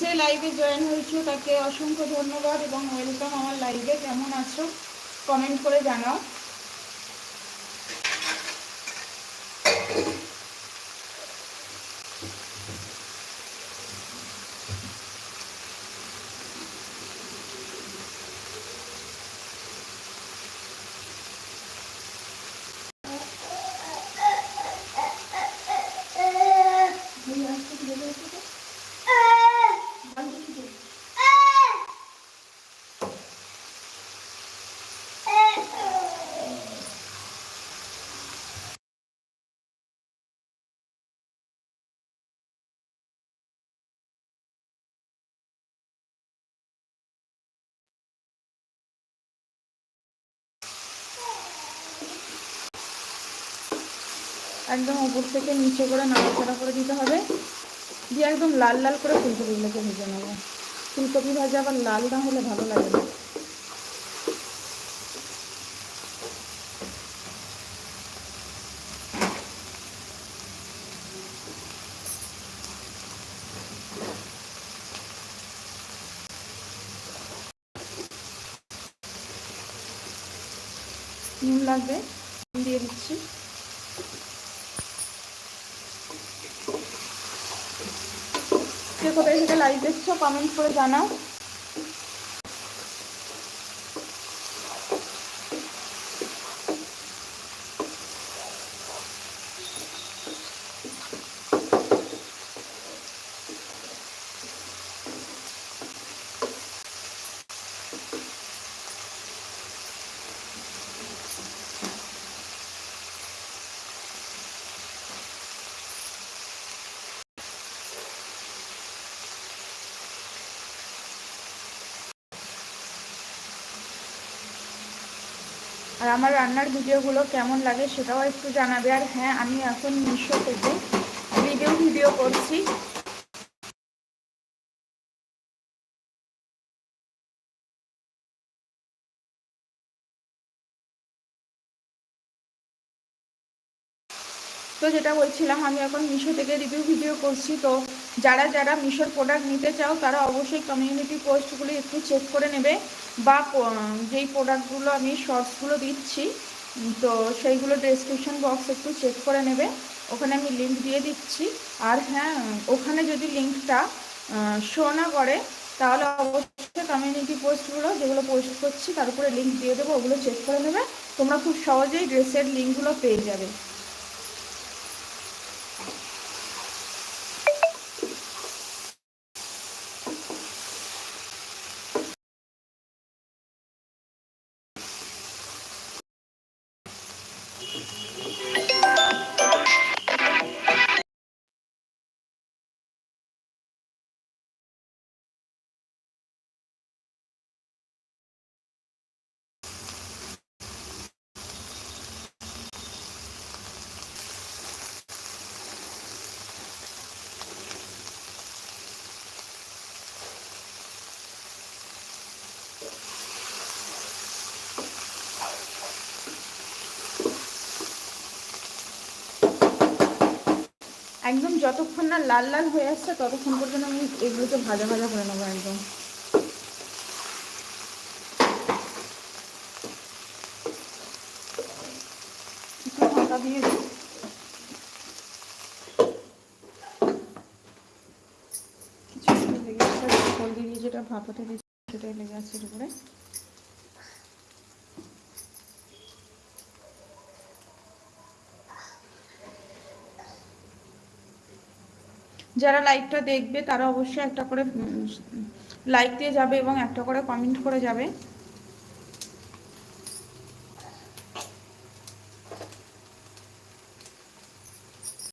যে লাইভে জয়েন হয়েছো তাকে অসংখ্য ধন্যবাদ এবং ওয়েলকাম আমার লাইভে। কেমন আছো কমেন্ট করে জানাও। একদম উপর থেকে নিচে করে নাড়াচাড়া করে দিতে হবে, দিয়ে একদম লাল লাল করে ফুলকপিগুলোকে ভেজে নেবো। ফুলকপি ভাজা আবার লাল না হলে ভালো লাগে না। নুন লাগবে, দিয়ে দিচ্ছি। কে কোথায় থেকে লাইভ দেখছো কমেন্ট করে জানাও। আর আমার রান্নার ভিডিওগুলো কেমন লাগে সেটাও একটু জানাবে। আর হ্যাঁ, আমি এখন মিশো থেকে ভিডিও করছি। তো যেটা বলছিলাম, আমি এখন মিশো থেকে ভিডিও করছি। তো যারা যারা মিশোর প্রোডাক্ট নিতে চাও তারা অবশ্যই কমিউনিটি পোস্টগুলো একটু চেক করে নেবে, বা যেই প্রোডাক্টগুলো আমি শর্টসগুলো দিচ্ছি তো সেইগুলো ডেসক্রিপশন বক্স একটু চেক করে নেবে, ওখানে আমি লিঙ্ক দিয়ে দিচ্ছি। আর হ্যাঁ, ওখানে যদি লিঙ্কটা শো না করে তাহলে অবশ্যই কমিউনিটি পোস্টগুলো যেগুলো পোস্ট করছি তার উপরে লিঙ্ক দিয়ে দেবো, ওগুলো চেক করে নেবে। তোমরা খুব সহজেই ড্রেসের লিঙ্কগুলো পেয়ে যাবে। একদম যতক্ষণ না লাল লাল হয়ে আসছে ততক্ষণ পর্যন্ত আমি এগুলোকে ভাজা ভাজা করে নেবো। একদম একটু ঢাকা দিয়ে দিই। কিছু লেগে আছে, হলদি দিয়ে যেটা ভাপাতে দিচ্ছি সেটাই লেগে আছে এর উপরে। যারা লাইভটা দেখবে তারা অবশ্যই একটা করে লাইক দিয়ে যাবে এবং একটা করে কমেন্ট করে যাবে।